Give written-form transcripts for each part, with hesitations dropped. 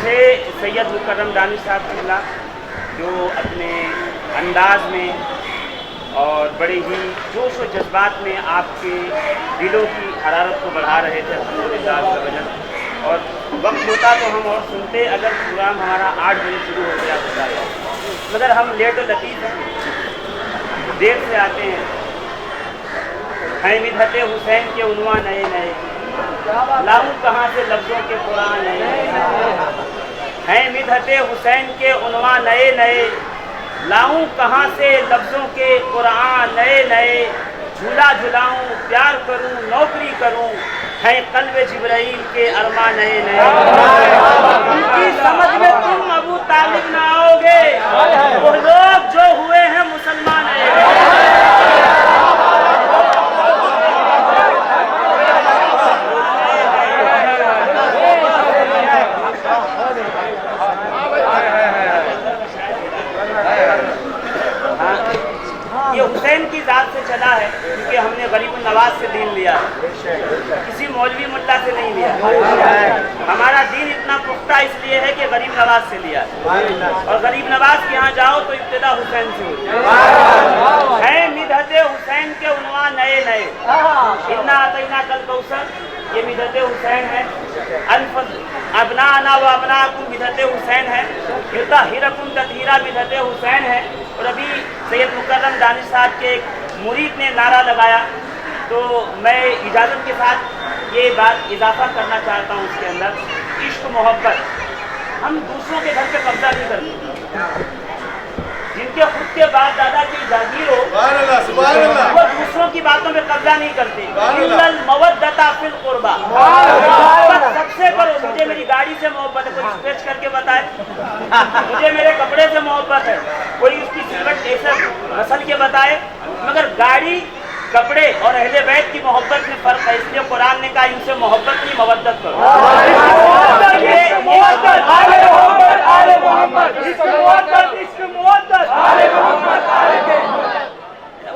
تھے سید مکرم دانش صاحب قبلہ، جو اپنے انداز میں اور بڑے ہی جوش و جذبات میں آپ کے دلوں کی حرارت کو بڑھا رہے تھے الحمدللہ عز و جل۔ اور وقت ہوتا تو ہم اور سنتے، اگر پروگرام ہمارا 8 بجے شروع ہو گیا ہوتا ہے، مگر ہم لیٹ و لطیف ہیں، دیر سے آتے ہیں۔ ہیں مدحت حسین کے عنوان نئے نئے، لاؤں کہاں سے لفظوں کے قرآن نئے نئے، ہیں مدحت حسین کے عنوان نئے نئے، لاؤں کہاں سے لفظوں کے قرآن نئے نئے، جھولا جھلاؤں پیار کروں نوکری کروں، ہیں قلب جبرائیل کے ارمان نئے نئے۔ ان کی سمجھ میں تم ابو طالب نہ آؤ گے، وہ لوگ جو ہوئے ہیں مسلمان نئے نئے۔ یہ حسین کی ذات سے چلا ہے، کیونکہ ہم نے غریب النواز سے دین لیا ہے، کسی مولوی ملا سے نہیں لیا۔ ہمارا دین اتنا پختہ اس لیے ہے کہ غریب نواز سے لیا ہے، اور غریب نواز کے یہاں جاؤ تو ابتدا حسین سے ہوتی ہے۔ مدحت حسین کے عنوان نئے نئے، انا اعطیناک الکوثر یہ مدحت حسین ہے، ابنانا و ابناکم مدحت حسین ہے، یطہرکم تطہیرا مدحت حسین ہے۔ اور ابھی سید مکرم دانش صاحب کے ایک مرید نے نعرہ لگایا، تو میں اجازت کے ساتھ یہ بات اضافہ کرنا چاہتا ہوں اس کے اندر، عشق محبت۔ ہم دوسروں کے گھر پہ قبضہ نہیں کرتے، جن کے خود کے باپ دادا کی جاگیر ہو وہ دوسروں کی باتوں پہ قبضہ نہیں کرتے۔ الا المودۃ فی القربى، محبت سب سے کرو۔ مجھے میری گاڑی سے محبت ہے، کوئی اسکریچ کر کے بتائے۔ مجھے میرے کپڑے سے محبت ہے، کوئی اس کی سلوٹ ایسے غسل کے بتائے۔ مگر گاڑی، کپڑے اور اہل بیت کی محبت میں فرق ہے، اس لیے قرآن نے کہا ان سے محبت کی مودت کرو۔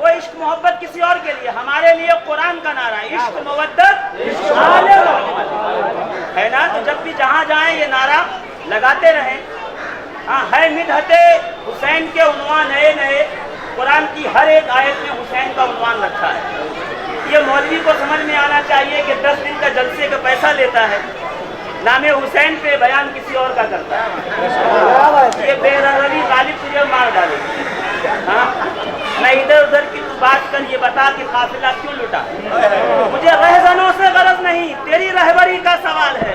وہ عشق محبت کسی اور کے لیے، ہمارے لیے قرآن کا نعرہ عشق مودت آل محمد ہے نا۔ تو جب بھی جہاں جائیں یہ نعرہ لگاتے رہیں۔ ہاں، ہے مدحت حسین کے عنوان نئے نئے، قرآن کی ہر ایک آیت میں حسین کا عنوان رکھا ہے۔ یہ مولوی کو سمجھ میں آنا چاہیے کہ 10 دن کا جلسے کا پیسہ لیتا ہے، نام حسین پہ بیان کسی اور کا کرتا ہے۔ یہ بے رحمی غالب تجھے مار ڈالے گی۔ ہاں، میں ادھر ادھر کی تو بات کر، یہ بتا کہ قافلہ کیوں لٹا۔ مجھے رہزنوں سے غرض نہیں، تیری رہبری کا سوال ہے۔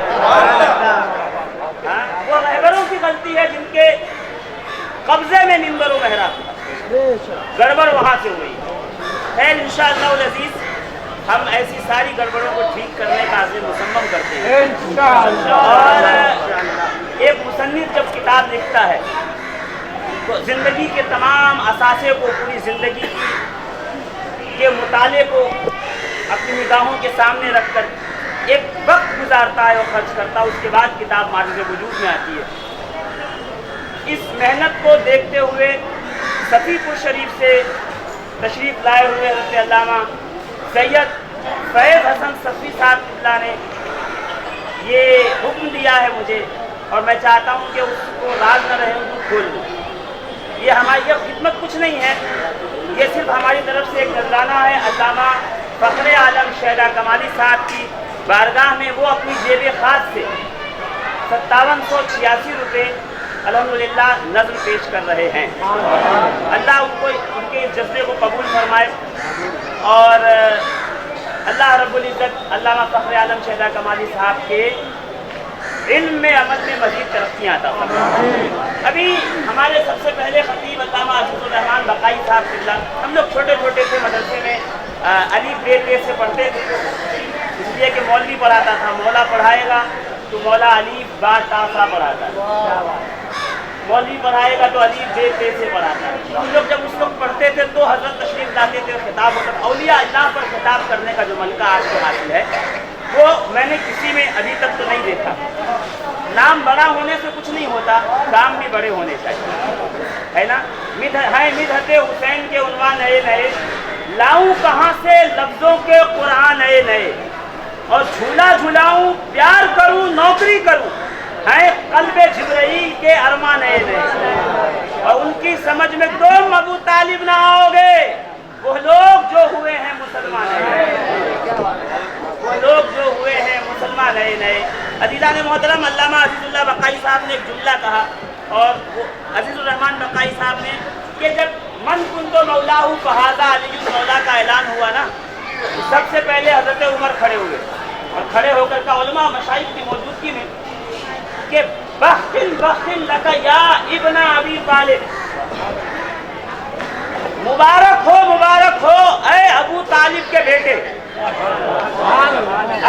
ہاں، وہ رہبروں کی غلطی ہے جن کے قبضے میں منبر و محراب، گڑبڑ وہاں سے ہوئی۔ خیر انشاءاللہ العزیز ہم ایسی ساری گڑبڑوں کو ٹھیک کرنے کا عزم مصمم کرتے ہیں۔ اور ایک مصنف جب کتاب لکھتا ہے تو زندگی کے تمام اثاثے کو، پوری زندگی کے مطالعے کو اپنی نگاہوں کے سامنے رکھ کر ایک وقت گزارتا ہے اور خرچ کرتا ہے، اس کے بعد کتاب معرض وجود میں آتی ہے۔ اس محنت کو دیکھتے ہوئے صفی پور شریف سے تشریف لائے ہوئے حضرت علامہ سید فیض حسن صفی صاحب قبلہ نے یہ حکم دیا ہے مجھے، اور میں چاہتا ہوں کہ اس کو راز نہ رہے ان کو کھول دوں۔ یہ ہماری یہ خدمت کچھ نہیں ہے، یہ صرف ہماری طرف سے ایک نذرانہ ہے علامہ فخر عالم شہداء کمالی صاحب کی بارگاہ میں۔ وہ اپنی جیب خاص سے 5786 روپے الحمدللہ نظر پیش کر رہے ہیں۔ اللہ ان کو ان کے جذبے کو قبول فرمائے، اور اللہ رب العزت علامہ فخر عالم شہداء کمالی صاحب کے علم میں عمل میں مزید ترقیاں عطا فرمائے۔ ابھی ہمارے سب سے پہلے خطیب علامہ عزیز الرحمان بقائی صاحب قبلہ، ہم لوگ چھوٹے چھوٹے تھے، مدرسے میں الف بے تے سے پڑھتے تھے، اس لیے کہ مولوی پڑھاتا تھا، مولا پڑھائے گا تو مولا الف با تا سا پڑھاتا ہے، مولوی پڑھائے گا تو الف بے تے سے پڑھاتا ہے۔ ہم لوگ جب اس وقت پڑھتے تھے تو حضرت تشریف لاتے تھے، خطاب ہوتا تھا۔ اولیاء اللہ پر خطاب کرنے کا جو ملکہ آج کو حاصل ہے وہ میں نے کسی میں ابھی تک تو نہیں دیکھا۔ نام بڑا ہونے سے کچھ نہیں ہوتا، کام بھی بڑے ہونے چاہیے، ہے نا۔ ہے مدحت حسین کے عنوان نئے نئے، لاؤں کہاں سے لفظوں کے قرآن نئے نئے، اور جھولا جھلاؤں پیار کروں نوکری کروں، ہیں قلب جبرائیل کے ارمان نئے، اور ان کی سمجھ میں تم ابو طالب نہ آؤ گے، وہ لوگ جو ہوئے ہیں مسلمان نئے۔ عزیزان محترم، علامہ عزیز اللہ بقائی صاحب نے ایک جملہ کہا، اور وہ عزیز الرحمان بقائی صاحب نے، کہ جب من کنتو مولاہ فہذا علی مولا کا اعلان ہوا نا، سب سے پہلے حضرت عمر کھڑے ہوئے، اور کھڑے ہو کر کا علماء مشائخ کی موجودگی میں کہ بخن بخن لک یا ابن ابی طالب، مبارک ہو اے ابو طالب کے بیٹے۔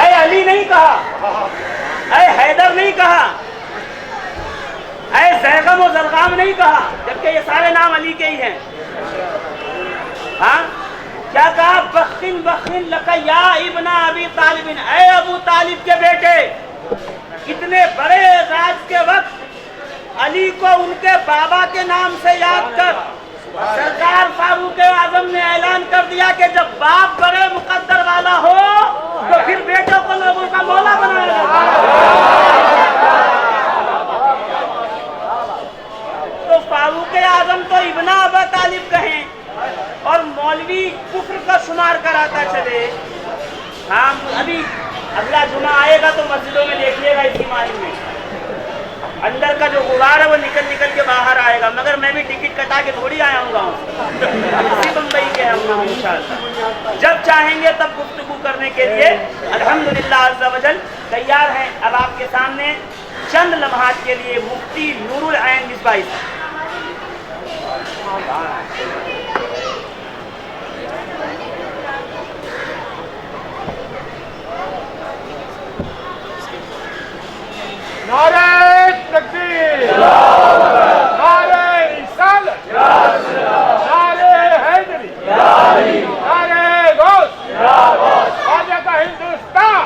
اے علی نہیں کہا، اے حیدر نہیں کہا، اے زیغم و زرغام نہیں کہا، جبکہ یہ سارے نام علی کے ہی ہیں۔ ہاں کیا کہا؟ بخن بخن لک یا ابن ابی طالب، اے ابو طالب کے بیٹے۔ اتنے بڑے اعزاز کے وقت علی کو ان کے بابا کے نام سے یاد کر سرکار فاروق اعظم نے اعلان کر دیا کہ جب باپ بڑے مقدر والا ہو تو پھر بیٹوں کو لوگوں کا مولا بنایا جائے۔ تو فاروق اعظم تو ابن ابا طالب کہیں اور مولوی کفر کا شمار کراتا چلے۔ ہاں ابھی اگلا جمعہ آئے گا تو مسجدوں میں دیکھیے گا اس مہم میں اندر کا جو غبار ہے وہ نکل کے باہر آئے گا، مگر میں بھی ٹکٹ کٹا کے تھوڑی آیا ہوں گاؤں سے، اسی بمبئی کے ہم لوگ انشاءاللہ جب چاہیں گے تب گفتگو کرنے کے لیے الحمدللہ عز و جل تیار ہیں۔ اب آپ کے سامنے چند لمحات کے لیے مفتی نور العین مصباحی صاحب۔ نعرہ تکبیر، نعرہ رسالت، نعرہ حیدری، نعرہ غوث، خواجہ کا ہندوستان۔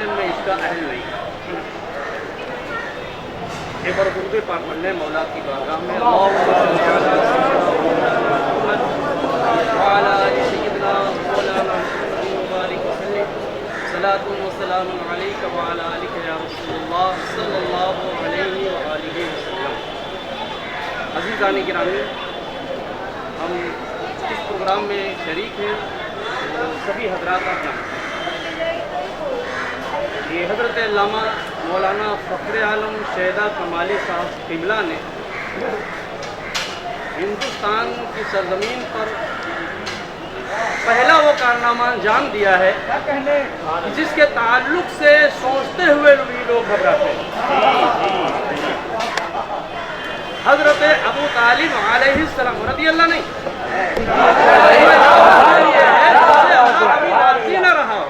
میں اس کا اہل نہیں، ایک بار درود پاک پڑھ لیں مولا کی بارگاہ میں، اللہم صلی علی محمد وعلی آل سیدنا مولانا محمد مبارک وسلم، صلاۃ و سلام علیک وعلی آلک یا رسول اللہ صلی اللہ علیہ وآلہ وسلم۔ عزیزان گرامی، ہم اس پروگرام میں شریک ہیں، سبھی حضرات اپنا یہ حضرت علامہ مولانا فخر عالم شہدہ کمالی صاحب قبلہ نے ہندوستان کی سرزمین پر پہلا وہ کارنامہ انجام دیا ہے جس کے تعلق سے سوچتے ہوئے بھی لوگ گھبراتے ہیں۔ حضرت ابو طالب علیہ السلام رضی اللہ نہیں نہ رہا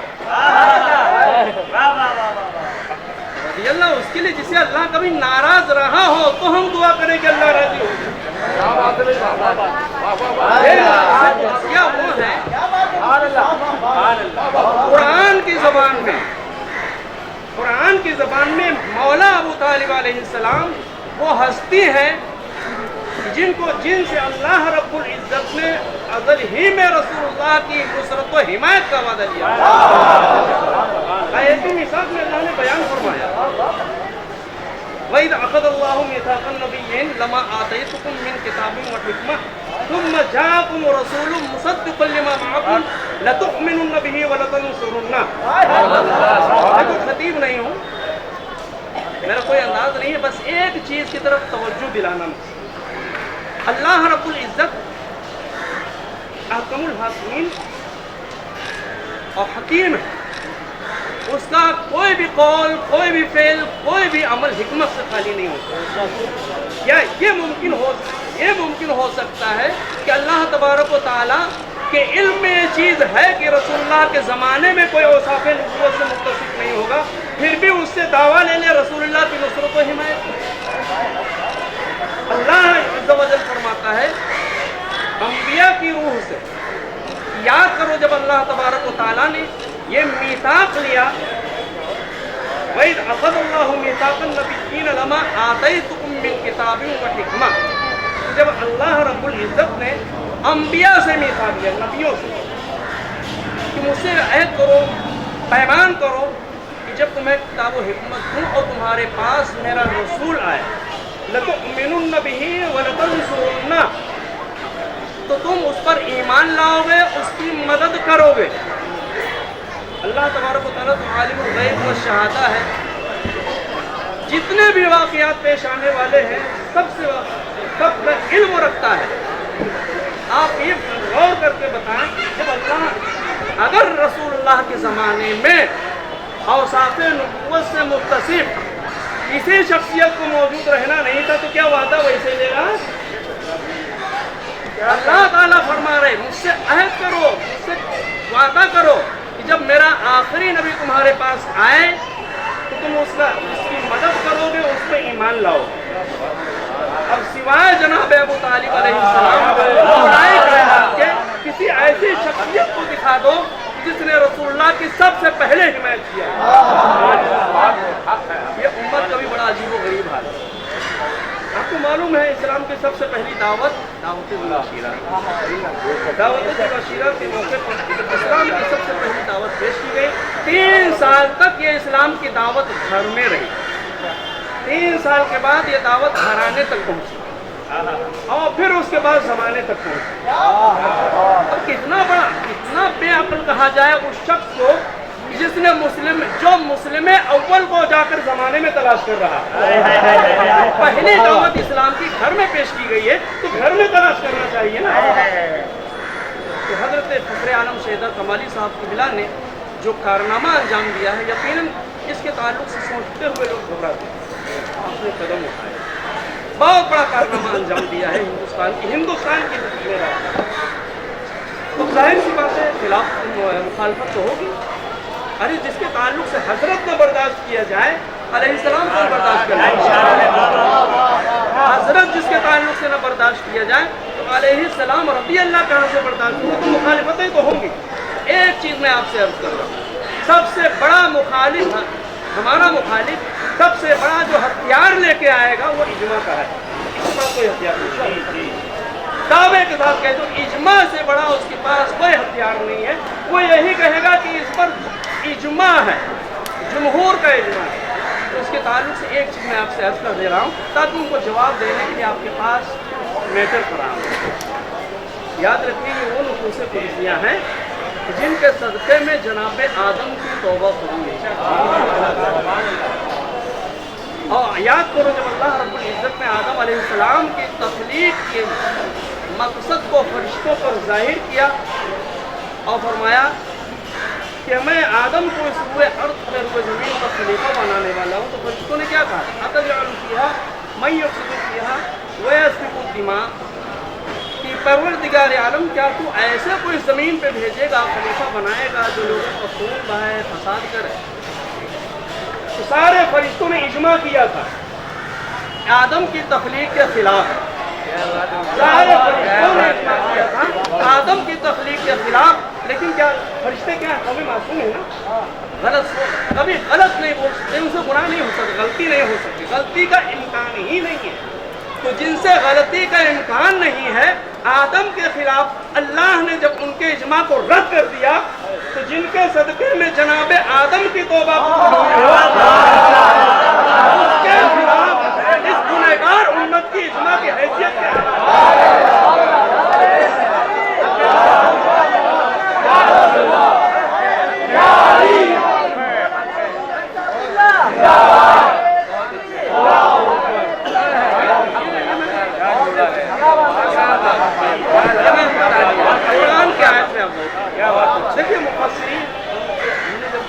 رضی اللہ اس کے لیے جسے اللہ کبھی ناراض رہا ہو تو ہم دعا کریں کہ اللہ راضی ہو کیا وہ ہے قرآن کی زبان میں مولا ابو طالب علیہ السلام وہ ہستی ہے جن سے اللہ رب العزت نے ازل ہی میں رسول اللہ کی نصرت و حمایت کا وعدہ دیا۔ آیت میثاق میں اللہ نے بیان فرمایا وَإِذْ أَخَذَ اللَّهُ مِيثَاقَ النَّبِيِّينَ لَمَا آتَيْتُكُم مِّن كِتَابٍ وَحِكْمَةٍ ثُمَّ جَاءَكُمْ رَسُولٌ مُصَدِّقٌ لِّمَا مَعَكُمْ لَتُؤْمِنُنَّ بِهِ وَلَتَنصُرُنَّهُ۔ میں کوئی خطیب نہیں ہوں، میرا کوئی انداز نہیں ہے، بس ایک چیز کی طرف توجہ دلانا۔ اللہ رب العزت احکم الحاکمین اور حکیم ہے، اس کا کوئی بھی قول، کوئی بھی فعل، کوئی بھی عمل حکمت سے خالی نہیں ہوتا۔ کیا یہ ممکن ہو سکتا ہے کہ اللہ تبارک و تعالیٰ کے علم میں یہ چیز ہے کہ رسول اللہ کے زمانے میں کوئی اوصاف نبوت سے متصف نہیں ہوگا، پھر بھی اس سے دعویٰ لے لے رسول اللہ کی نصرت و حمایت؟ اللہ عز و جل فرماتا ہے انبیاء اللہ تبارک و تعالیٰ نے یہ میثاق لیا، وَإِذْ أَخَذَ اللَّهُ مِيثَاقَ النَّبِيِّينَ لَمَا آتَيْتُكُم مِّن كِتَابٍ وَحِكْمَةٍ، جب اللہ رب العزت نے انبیاء سے میثاق لیا، نبیوں سے، کہ مجھ سے عہد کرو، پیمان کرو کہ جب تمہیں کتاب و حکمت دوں اور تمہارے پاس میرا رسول آئے، لَتُؤْمِنُنَّ بِهِ وَلَتَنصُرُنَّهُ، تو تم اس پر ایمان لاؤ گے، اس کی مدد کرو گے۔ اللہ تبارک و تعالیٰ تو عالم الغیب و شہادہ ہے، جتنے بھی واقعات پیش آنے والے ہیں سب کا علم رکھتا ہے۔ آپ یہ غور کر کے بتائیں، جب اللہ اگر رسول اللہ کے زمانے میں اوصاف نبوت سے متصف کسی شخصیت کو موجود رہنا نہیں تھا تو کیا وعدہ ویسے لے گا؟ اللہ تعالیٰ فرما رہے مجھ سے عہد کرو، مجھ سے وعدہ کرو کہ جب میرا آخری نبی تمہارے پاس آئے تو تم اس کی مدد کرو گے، اس پہ ایمان لاؤ۔ اب سوائے جناب ابو طالب علیہ السلام کے کسی ایسی شخصیت کو دکھا دو جس نے رسول اللہ کی سب سے پہلے حمایت کیا۔ یہ امت کا بھی بڑا عجیب و غریب حال ہے۔ آپ کو معلوم ہے اسلام کی سب سے پہلی دعوت ذوالعشیرہ کے موقع پر اسلام کی سب سے پہلی دعوت پیش کی گئی۔ 3 سال تک یہ اسلام کی دعوت گھر میں رہی، 3 سال کے بعد یہ دعوت گھرانے تک پہنچی اور پھر اس کے بعد زمانے تک پہنچی۔ اب کتنا بے عقل کہا جائے اس شخص کو جس نے مسلم اول کو جا کر زمانے میں تلاش کر رہا۔ پہلی دعوت اسلام کی گھر میں پیش کی گئی ہے تو گھر میں تلاش کرنا چاہیے نا۔ تو حضرت فخر عالم شیدہ کمالی صاحب کی بلا نے جو کارنامہ انجام دیا ہے، یقیناً اس کے تعلق سے سوچتے ہوئے لوگ گھبراتے ہیں۔ آپ نے قدم اٹھائے، بہت بڑا کارنامہ انجام دیا ہے ہندوستان کی میرا، تو ظاہر سی بات ہے خلاف مخالفت تو ہوگی۔ ارے جس کے تعلق سے حضرت نہ برداشت کیا جائے، علیہ السلام کو برداشت کرنا ہے۔ حضرت جس کے تعلق سے نہ برداشت کیا جائے تو علیہ السلام رضی اللہ کہاں سے برداشت ہوں؟ تو مخالفتیں تو ہوں گی۔ ایک چیز میں آپ سے عرض کر رہا ہوں، سب سے بڑا مخالف، ہمارا مخالف سب سے بڑا جو ہتھیار لے کے آئے گا وہ اجماع کا ہے۔ اس سے بڑا کوئی ہتھیار نہیں، دعوے کے ساتھ کہہ دو اجماع سے بڑا اس کے پاس کوئی ہتھیار نہیں ہے۔ وہ یہی کہے گا کہ اس پر اجماع ہے، جمہور کا اجماع ہے۔ تو اس کے تعلق سے ایک چیز میں آپ سے عرض کر دے رہا ہوں تاکہ ان کو جواب دینے کے لیے آپ کے پاس میٹر فراہم ہو۔ یاد رکھیے کہ وہ نصوص قدسیہ ہیں جن کے صدقے میں جناب آدم کی توبہ قبول ہے۔ اور یاد کرو جب اللہ رب العزت نے آدم علیہ السلام کی تخلیق کے مقصد کو فرشتوں پر ظاہر کیا اور فرمایا کہ میں آدم کو اس روئے ارض پر روئے زمین کا خلیفہ بنانے والا ہوں، تو فرشتوں نے کیا کہا؟ اَتَجْعَلُ فِيهَا مَن يُفْسِدُ فِيهَا وَيَسْفِكُ الدِّمَاءَ، کہ پروردگار عالم کیا تو ایسے کوئی زمین پہ بھیجے گا، خلیفہ بنائے گا جو لوگوں کو خون بہائے، فساد کرے؟ تو سارے فرشتوں نے اجماع کیا تھا آدم کی تخلیق کے خلاف، سارے فرشتوں نے اجماع کیا تھا آدم کی تخلیق کے خلاف۔ لیکن کیا فرشتے کیا کبھی معصوم ہیں نا؟ کبھی غلط نہیں بول سکتے، ان سے گناہ نہیں ہو سکتا، غلطی نہیں ہو سکتی، غلطی کا امکان ہی نہیں ہے۔ تو جن سے غلطی کا امکان نہیں ہے، آدم کے خلاف اللہ نے جب ان کے اجماع کو رد کر دیا تو جن کے صدقے میں جناب آدم کی توبہ اس کے خلاف اس گنہگار امت کی اجماع کی حیثیت کیا ہے؟ دیکھیے مفسرین، ہم نے جب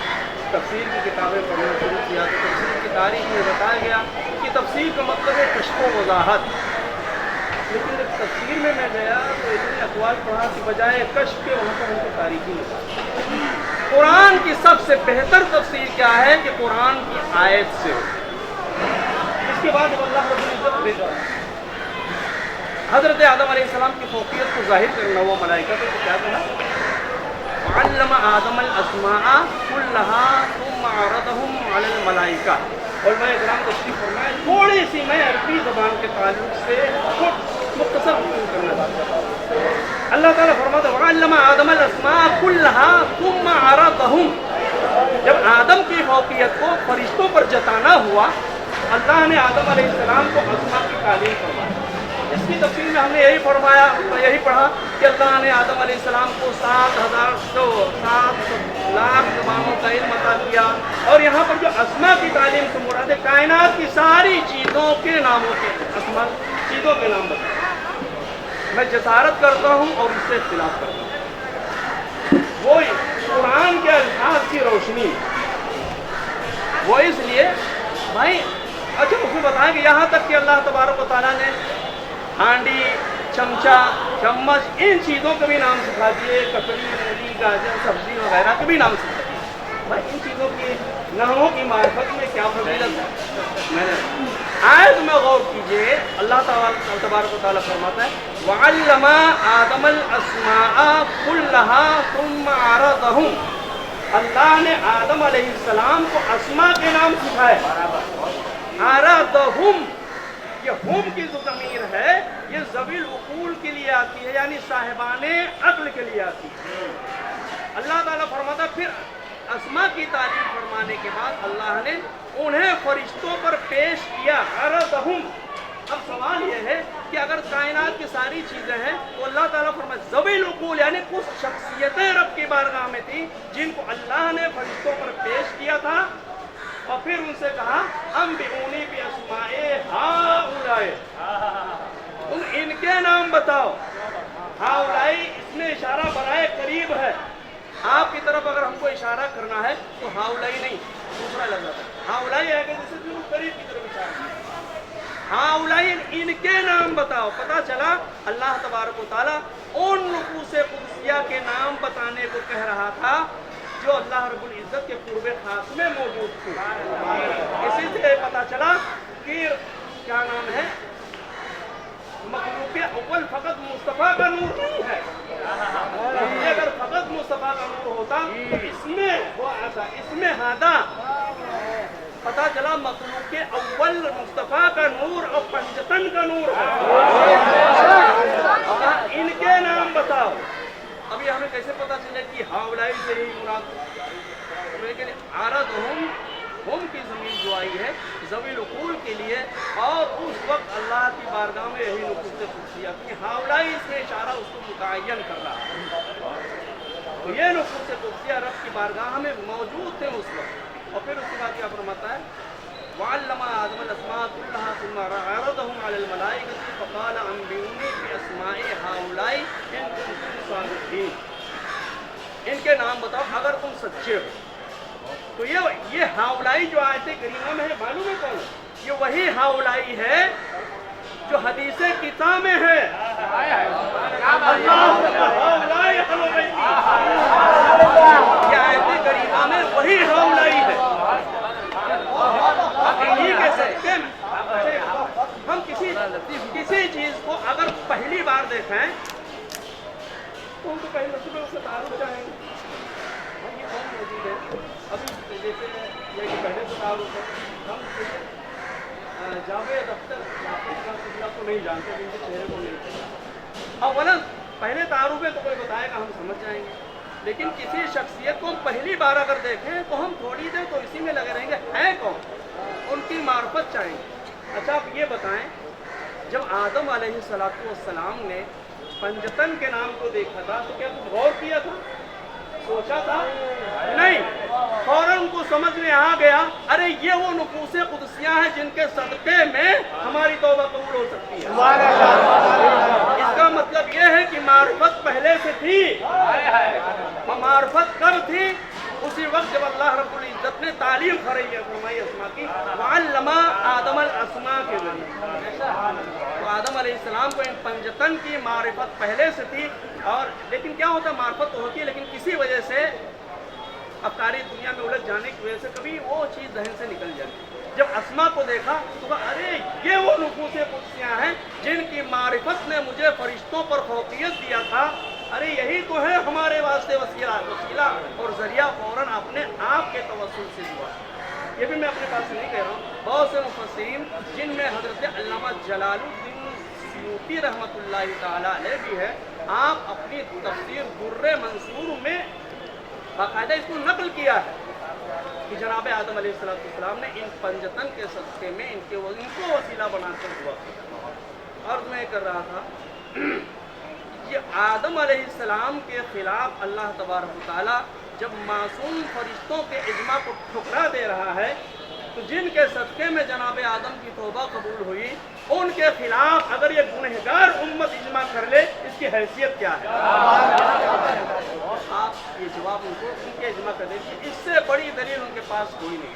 تفسیر کی کتابیں پڑھنا شروع کیا تو تفسیر کی تاریخ میں بتایا گیا کہ تفسیر کا مطلب ہے کشف و وضاحت، لیکن جب تفسیر میں گیا تو اتنے اقوال پڑھا کہ بجائے کشف کے وہاں پر ہم کو تاریخی ملا۔ قرآن کی سب سے بہتر تفسیر کیا ہے کہ قرآن کی آیت سے، اس کے بعد اللہ رب العزت بھیجا حضرت آدم علیہ السلام کی فوقیت کو ظاہر کرنا ہوا ملائکہ کو، کیا کہا؟ وعلم آدم الاسماء كلها ثم عرضهم على الملائکہ. اور میں اکرام تشریف فرمائے تھوڑی سی میں عربی زبان کے تعلق سے مختصر گفتگو کرنا چاہتا ہوں. اللہ تعالیٰ فرماتا ہے وعلم آدم الاسماء كلها ثم عرضهم. جب آدم کی فوقیت کو فرشتوں پر جتانا ہوا اللہ نے آدم علیہ السلام کو اسماء کی تعلیم فرمائی. اس کی تفصیل میں ہم نے یہی فرمایا یہی پڑھا کہ اللہ نے آدم علیہ السلام کو 7 لاکھ زبانوں کا علم عطا کیا. اور یہاں پر جو اسماء کی تعلیم سے مراد ہے کائنات کی ساری چیزوں کے ناموں کے اسماء چیزوں کے نام بتائیں. میں جسارت کرتا ہوں اور اس سے اختلاف کرتا ہوں. وہ قرآن کے الفاظ کی روشنی وہ اس لیے بھائی اچھا اس میں بتائیں کہ یہاں تک کہ اللہ تبارک و تعالیٰ نے ہانڈی چمچا چمچ ان چیزوں کے بھی نام سکھا دیے. ککڑی مولی گاجر سبزی وغیرہ کے بھی نام سکھا دیے. بھائی ان چیزوں کی ناموں کی معرفت میں کیا فضیلت ہے. آیت میں غور کیجئے اللہ تبارک و تعالیٰ فرماتا ہے وعلم آدم الاسماء كلها ثم عرضهم. اللہ نے آدم علیہ السلام کو اسماء کے نام سکھائے. عرضهم یہ ہم کی جو ضمیر ہے یہ ذوی العقول کے لیے آتی ہے یعنی صاحبان عقل کے لیے آتی ہے. اللہ تعالیٰ فرماتا ہے پھر اسماء کی تعلیم فرمانے کے بعد اللہ نے انہیں فرشتوں پر پیش کیا. عرضهم. اب سوال یہ ہے کہ اگر کائنات کی ساری چیزیں ہیں تو اللہ تعالیٰ فرماتا ہے ذوی العقول یعنی کچھ شخصیتیں رب کی بارگاہ میں تھیں جن کو اللہ نے فرشتوں پر پیش کیا تھا اور پھر ان سے کہا انبئونی باسماء ہؤلاء. تم ان کے نام بتاؤ. ہؤلاء اس میں اشارہ برائے قریب ہے. آپ کی طرف اگر ہم کو اشارہ کرنا ہے تو ہؤلاء نہیں دوسرا لفظ ہے. ہؤلاء ہے کہ جیسے بالکل قریب کی طرف اشارہ ہے. ہؤلاء ان کے نام بتاؤ. پتہ چلا اللہ تبارک و تعالیٰ ان نفوس قدسیہ کے نام بتانے کو کہہ رہا تھا جو اللہ رب العزت کے قرب خاص میں موجود تھے. اسی سے پتہ چلا کہ کیا نام ہے مخلوق اول فقط مصطفیٰ کا نور نہیں ہے. یہ اگر فقط مصطفیٰ کا نور ہوتا تو اس میں ہادا پتہ چلا مخلوق اول مصطفیٰ کا نور اور پنجتن کا نور ہے. ان کے نام بتاؤ. ابھی ہمیں کیسے پتہ چلے کہ ہؤلاء سے ہی مراد لیکن عرضهم ہم کی زمین جو آئی ہے ذوی العقول کے لیے اور اس وقت اللہ کی بارگاہ میں یہی نفوس قدسیہ کی ہؤلاء اس میں اشارہ اس کو متعین کر رہا ہے. تو یہ نفوس قدسیہ رب کی بارگاہ میں موجود تھے اس وقت. اور پھر اس کے بعد کیا فرماتا ہے وعلم آدم الاسماء كلها ثم عرضهم على الملائكة فقال انبئوني باسماء هؤلاء ان كنتم صادقين. ان کے نام بتاؤ اگر تم سچے ہو. تو یہ ہؤلاء جو آیت کریمہ میں ہے معلوم ہے کون؟ یہ وہی ہؤلاء ہے جو حدیث کتاب میں ہے. یہ آیت کریمہ میں وہی ہؤلاء ہے. ہم کسی چیز کو اگر پہلی بار دیکھیں تو ہم تو پہلے رسول سے تعارف چاہیں گے. ہم یہ کون موجود ہے ابھی جیسے یہ پہلے سے تعارف ہے. ہم جاوید اختر کو نہیں جانتے ان کے چہرے کو نہیں جانتے. اولا پہلے تعارف ہے تو کوئی بتائے گا ہم سمجھ جائیں گے. لیکن کسی شخصیت کو ہم پہلی بار اگر دیکھیں تو ہم تھوڑی دیر تو اسی میں لگے رہیں گے ہے کون ان کی معرفت چاہیں گے. اچھا آپ یہ بتائیں جب آدم علیہ السلام نے پنجتن کے نام کو دیکھا تھا تو کیا کچھ غور کیا تھا سوچا تھا نہیں. فوراً ان کو سمجھ میں آ گیا ارے یہ وہ نفوس قدسیہ ہیں جن کے صدقے میں ہماری توبہ قبول ہو سکتی ہے. اس کا مطلب یہ ہے کہ معرفت پہلے سے تھی. معرفت کب تھی؟ اسی وقت جب اللہ رب العزت نے تعلیم فرمائی اسماء کی وعلم آدم الاسماء کے ذریعے. تو آدم علیہ السلام کو ان پنجتن کی معرفت پہلے سے تھی. اور لیکن کیا ہوتا ہے معرفت تو ہوتی ہے لیکن کسی وجہ سے افکاری دنیا میں الجھ جانے کی وجہ سے کبھی وہ چیز ذہن سے نکل جاتی. جب اسماء کو دیکھا تو کہا ارے یہ وہ نفوس قدسیاں ہیں جن کی معرفت نے مجھے فرشتوں پر فوقیت دیا تھا ارے یہی تو ہے ہمارے واسطے وسیلہ اور ذریعہ فوراً اپنے آپ کے توسل سے ہوا۔ یہ بھی میں اپنے پاس سے نہیں کہہ رہا ہوں، بہت سے مفسرین جن میں حضرت علامہ جلال الدین سیوطی رحمۃ اللہ تعالیٰ علیہ بھی ہے، آپ اپنی تفسیر در منصور میں باقاعدہ اس کو نقل کیا ہے کہ جناب آدم علیہ السلام نے ان پنجتن کے صدقے میں ان کو وسیلہ بنا کر دعا کی۔ عرض میں کر رہا تھا یہ آدم علیہ السلام کے خلاف اللہ تبارک و تعالیٰ جب معصوم فرشتوں کے اجماع کو ٹھکرا دے رہا ہے تو جن کے صدقے میں جناب آدم کی توبہ قبول ہوئی ان کے خلاف اگر یہ گنہگار امت اجماع کر لے اس کی حیثیت کیا ہے؟ آپ یہ جواب ان کو ان کے اجماع کر دیں کہ اس سے بڑی دلیل ان کے پاس کوئی نہیں۔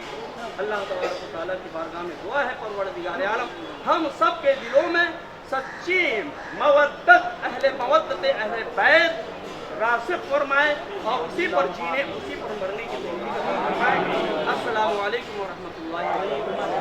اللہ تبارک و تعالیٰ کی بارگاہ میں دعا ہے پروردگار عالم ہم سب کے دلوں میں سچی مودت اہل بیت راسخ فرمائے اور اسی پر جینے اسی پر مرنے کی توفیق عطا فرمائے۔ السلام علیکم ورحمۃ اللہ وبرکاتہ۔